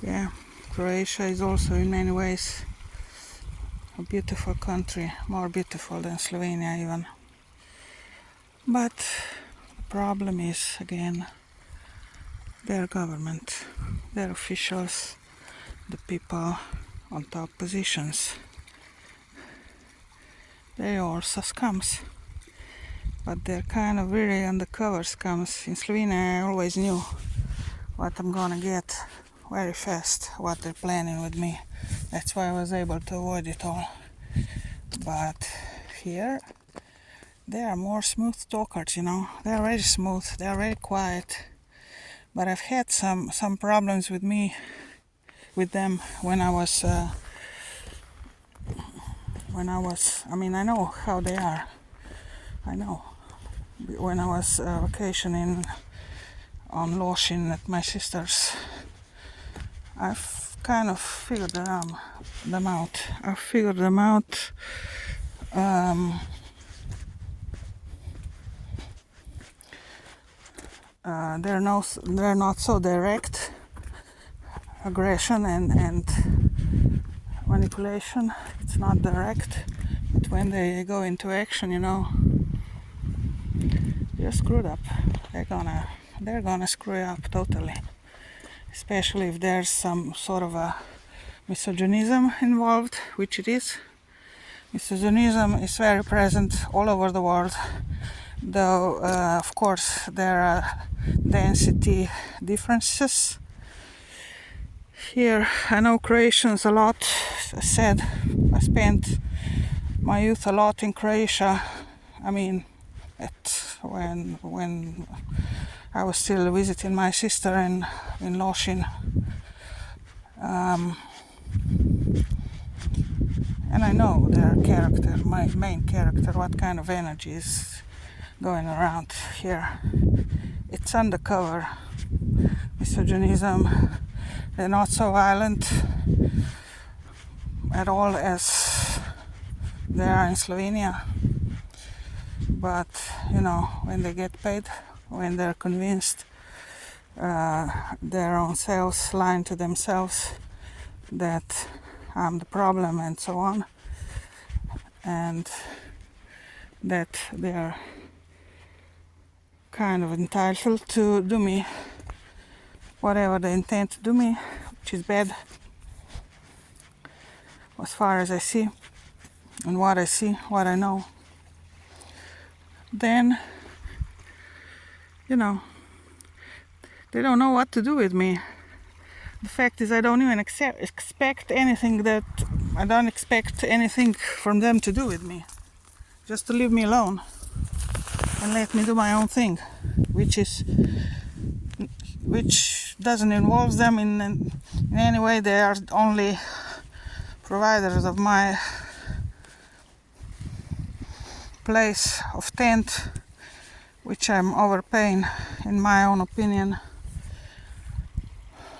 Yeah, Croatia is also in many ways a beautiful country, more beautiful than Slovenia even. But the problem is, again, their government, their officials, the people on top positions. They are also scums, but they're kind of very undercover scums. In Slovenia I always knew what I'm gonna get very fast, what they're planning with me. That's why I was able to avoid it all. But here, they are more smooth talkers, They are very smooth, they are very quiet. But I've had some problems with them when I know how they are. I know. When I was vacationing on Losin at my sister's, I've kind of figured them out. I've figured them out. They're not so direct. Aggression and manipulation. It's not direct, but when they go into action, you're screwed up. They're gonna screw you up totally. Especially if there's some sort of a misogynism involved, which it is. Misogynism is very present all over the world, though of course there are density differences. Here I know Croatians a lot. As I said, I spent my youth a lot in Croatia. When I was still visiting my sister in Losin. And I know their character, my main character, what kind of energy is going around here. It's undercover misogynism. They're not so violent at all as they are in Slovenia. But, when they get paid, when they're convinced their own selves, lying to themselves that I'm the problem and so on, and that they're kind of entitled to do me whatever they intend to do me, which is bad as far as I see and what I see, what I know. Then, they don't know what to do with me. The fact is I don't even expect anything from them to do with me. Just to leave me alone and let me do my own thing, which doesn't involve them in any way. They are only providers of my place of tent, which I'm overpaying in my own opinion.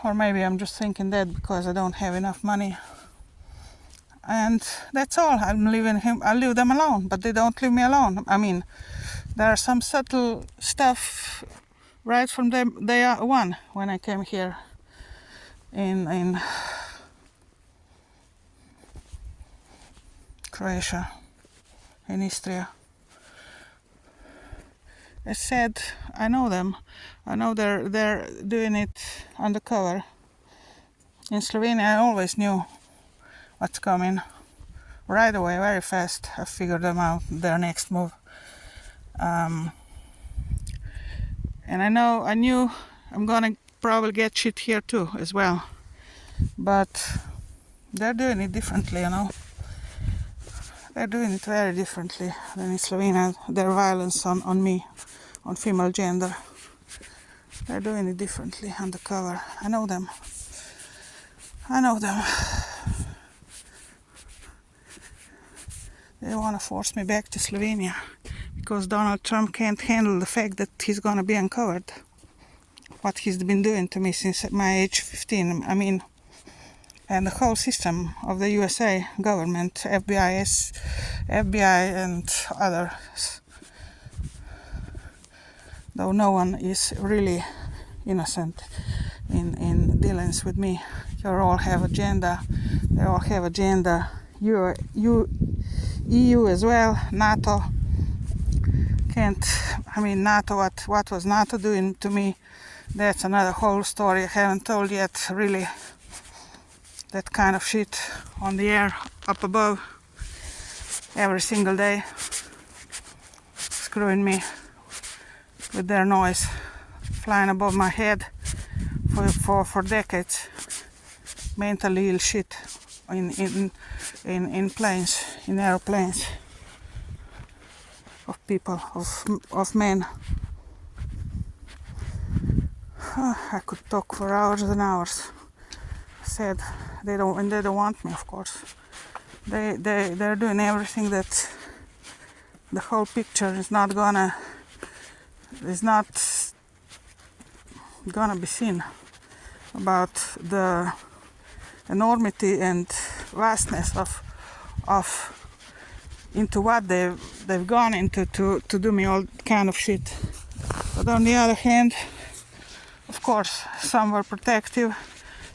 Or maybe I'm just thinking that because I don't have enough money. And that's all. I'll leave them alone, but they don't leave me alone. There are some subtle stuff right from them day one when I came here in Croatia, in Istria. As said, I know them. I know they're doing it undercover. In Slovenia I always knew what's coming. Right away, very fast, I figured them out, their next move. And I knew I'm gonna probably get shit here too as well. But they're doing it differently, They're doing it very differently than in Slovenia. Their violence on me, on female gender. They're doing it differently, undercover. I know them. They want to force me back to Slovenia because Donald Trump can't handle the fact that he's going to be uncovered. What he's been doing to me since my age 15. And the whole system of the USA government, FBI and others. Though no one is really innocent in dealings with me. They all have agenda. They all have agenda. EU as well. NATO can't. I mean, NATO. What was NATO doing to me? That's another whole story I haven't told yet. Really, that kind of shit on the air up above every single day, screwing me with their noise, flying above my head for decades. Mentally ill shit in planes, in airplanes, of people, of men. I could talk for hours and hours. Said they don't want me, of course. They're doing everything that the whole picture is not gonna be seen about the enormity and vastness of into what they've gone into to do me all kind of shit. But on the other hand, of course, some were protective.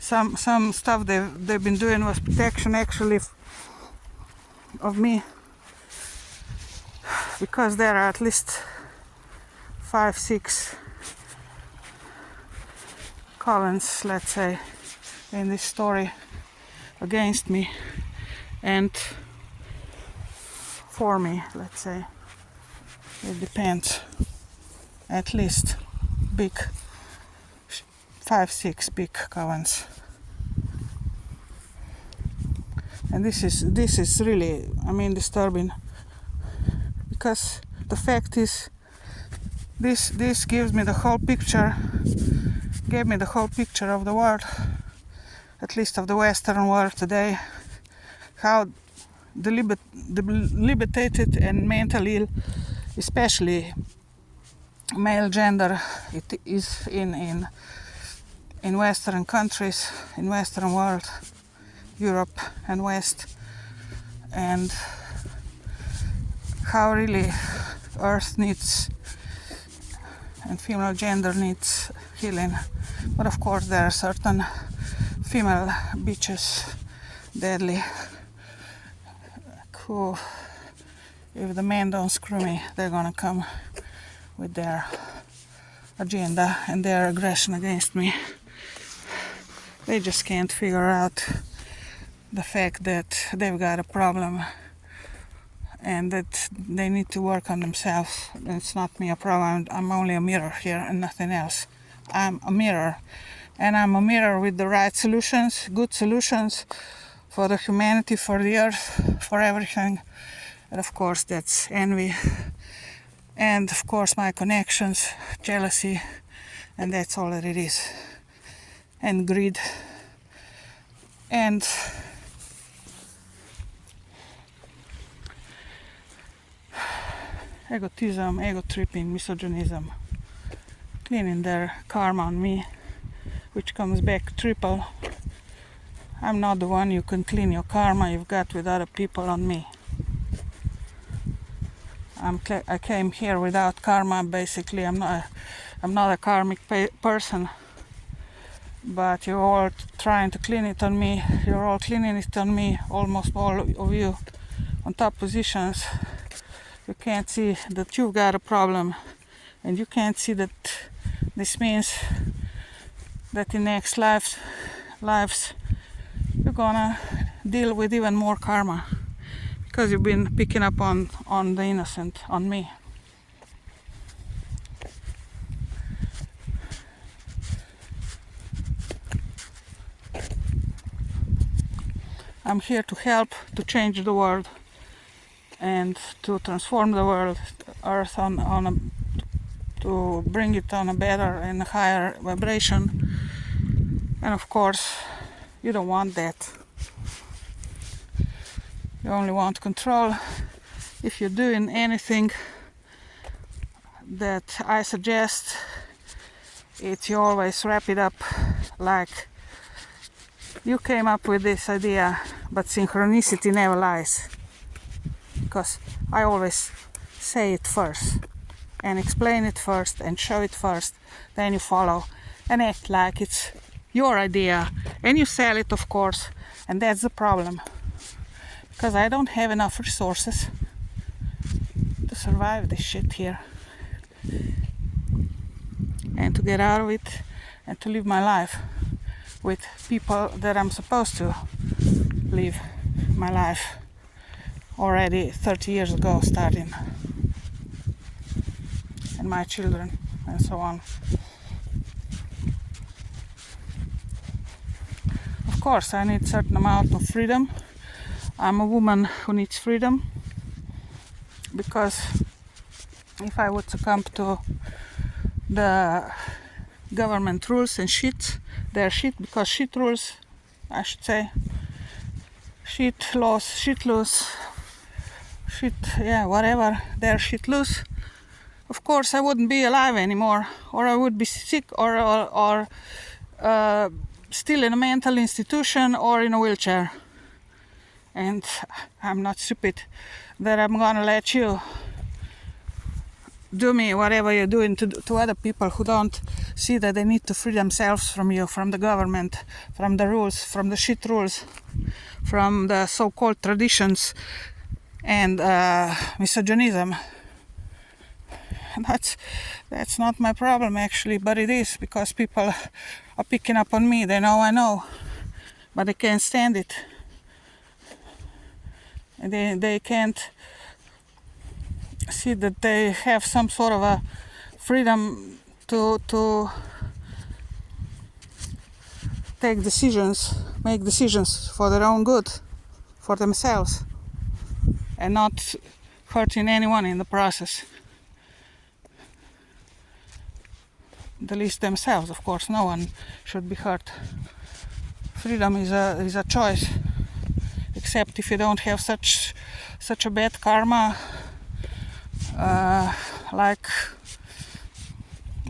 Some stuff they've been doing was protection actually of me, because there are at least 5-6 columns, let's say, in this story against me and for me, let's say. It depends. At least 5-6 big columns. And this is really, I mean, disturbing, because the fact is this gives me the whole picture, gave me the whole picture of the world, at least of the Western world today, how debilitated and mentally ill, especially male gender, it is in Western countries, in Western world, Europe and West, and how really Earth needs and female gender needs healing. But of course there are certain female bitches, deadly, who, if the men don't screw me, they're gonna come with their agenda and their aggression against me. They just can't figure out the fact that they've got a problem and that they need to work on themselves. It's not me a problem. I'm only a mirror here and nothing else. I'm a mirror, and I'm a mirror with the right solutions, good solutions for the humanity, for the earth, for everything. And of course that's envy, and of course my connections, jealousy, and that's all that it is, and greed, and egotism, ego tripping, misogynism, cleaning their karma on me, which comes back triple. I'm not the one you can clean your karma you've got with other people on me. I came here without karma, basically. I'm not a karmic person, but you're all trying to clean it on me. You're all cleaning it on me, almost all of you on top positions. You can't see that you've got a problem, and you can't see that this means that in next lives you're gonna deal with even more karma, because you've been picking up on the innocent, on me. I'm here to help, to change the world, and to transform the world, Earth to bring it on a better and higher vibration. And of course, you don't want that. You only want control. If you're doing anything that I suggest, you always wrap it up like, you came up with this idea, but synchronicity never lies. Because I always say it first, and explain it first, and show it first, then you follow, and act like it's your idea, and you sell it, of course, and that's the problem. Because I don't have enough resources to survive this shit here and to get out of it and to live my life with people that I'm supposed to live my life already 30 years ago starting, and my children and so on. Of course I need certain amount of freedom. I'm a woman who needs freedom, because if I would succumb to the government rules and shit, they're shit, because shit rules, I should say, shit laws, shit loose, shit, yeah, whatever, they're shit loose. Of course I wouldn't be alive anymore, or I would be sick, or still in a mental institution or in a wheelchair. And I'm not stupid that I'm gonna let you do me whatever you're doing to other people who don't see that they need to free themselves from you, from the government, from the rules, from the shit rules, from the so-called traditions and misogynism. And that's not my problem actually, but it is, because people are picking up on me. They know I know, but they can't stand it. And they can't see that they have some sort of a freedom to take decisions, make decisions for their own good, for themselves, and not hurting anyone in the process. The least themselves, of course. No one should be hurt. Freedom is a choice, except if you don't have such a bad karma. I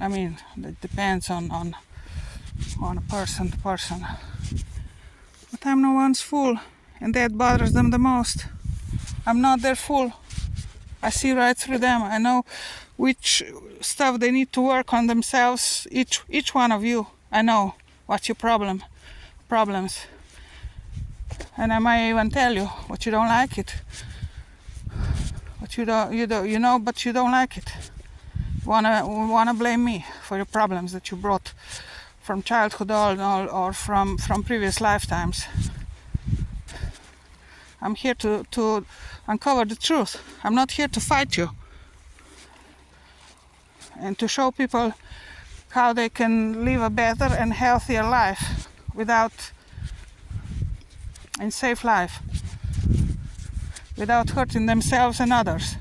mean, it depends on a person to person. But I'm no one's fool, and that bothers them the most. I'm not their fool. I see right through them. I know which stuff they need to work on themselves. Each one of you, I know what's your problems, and I might even tell you what you don't like it. But you know, but you don't like it. Wanna blame me for your problems that you brought from childhood or from previous lifetimes. I'm here to uncover the truth. I'm not here to fight you. And to show people how they can live a better and healthier life and safe life, without hurting themselves and others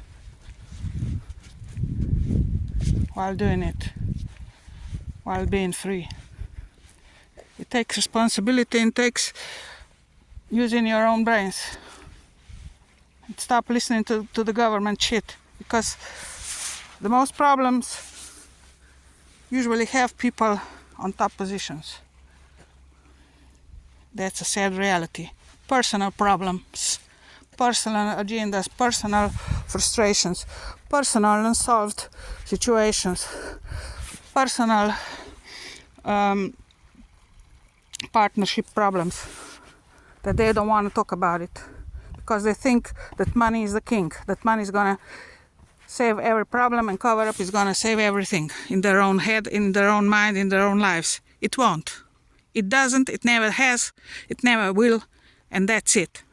while doing it, while being free. It takes responsibility and takes using your own brains. And stop listening to the government shit, because the most problems usually have people on top positions. That's a sad reality. Personal problems, personal agendas, personal frustrations, personal unsolved situations, personal partnership problems that they don't want to talk about it, because they think that money is the king, that money is gonna save every problem, and cover up is gonna save everything in their own head, in their own mind, in their own lives. It won't. It doesn't, it never has, it never will, and that's it.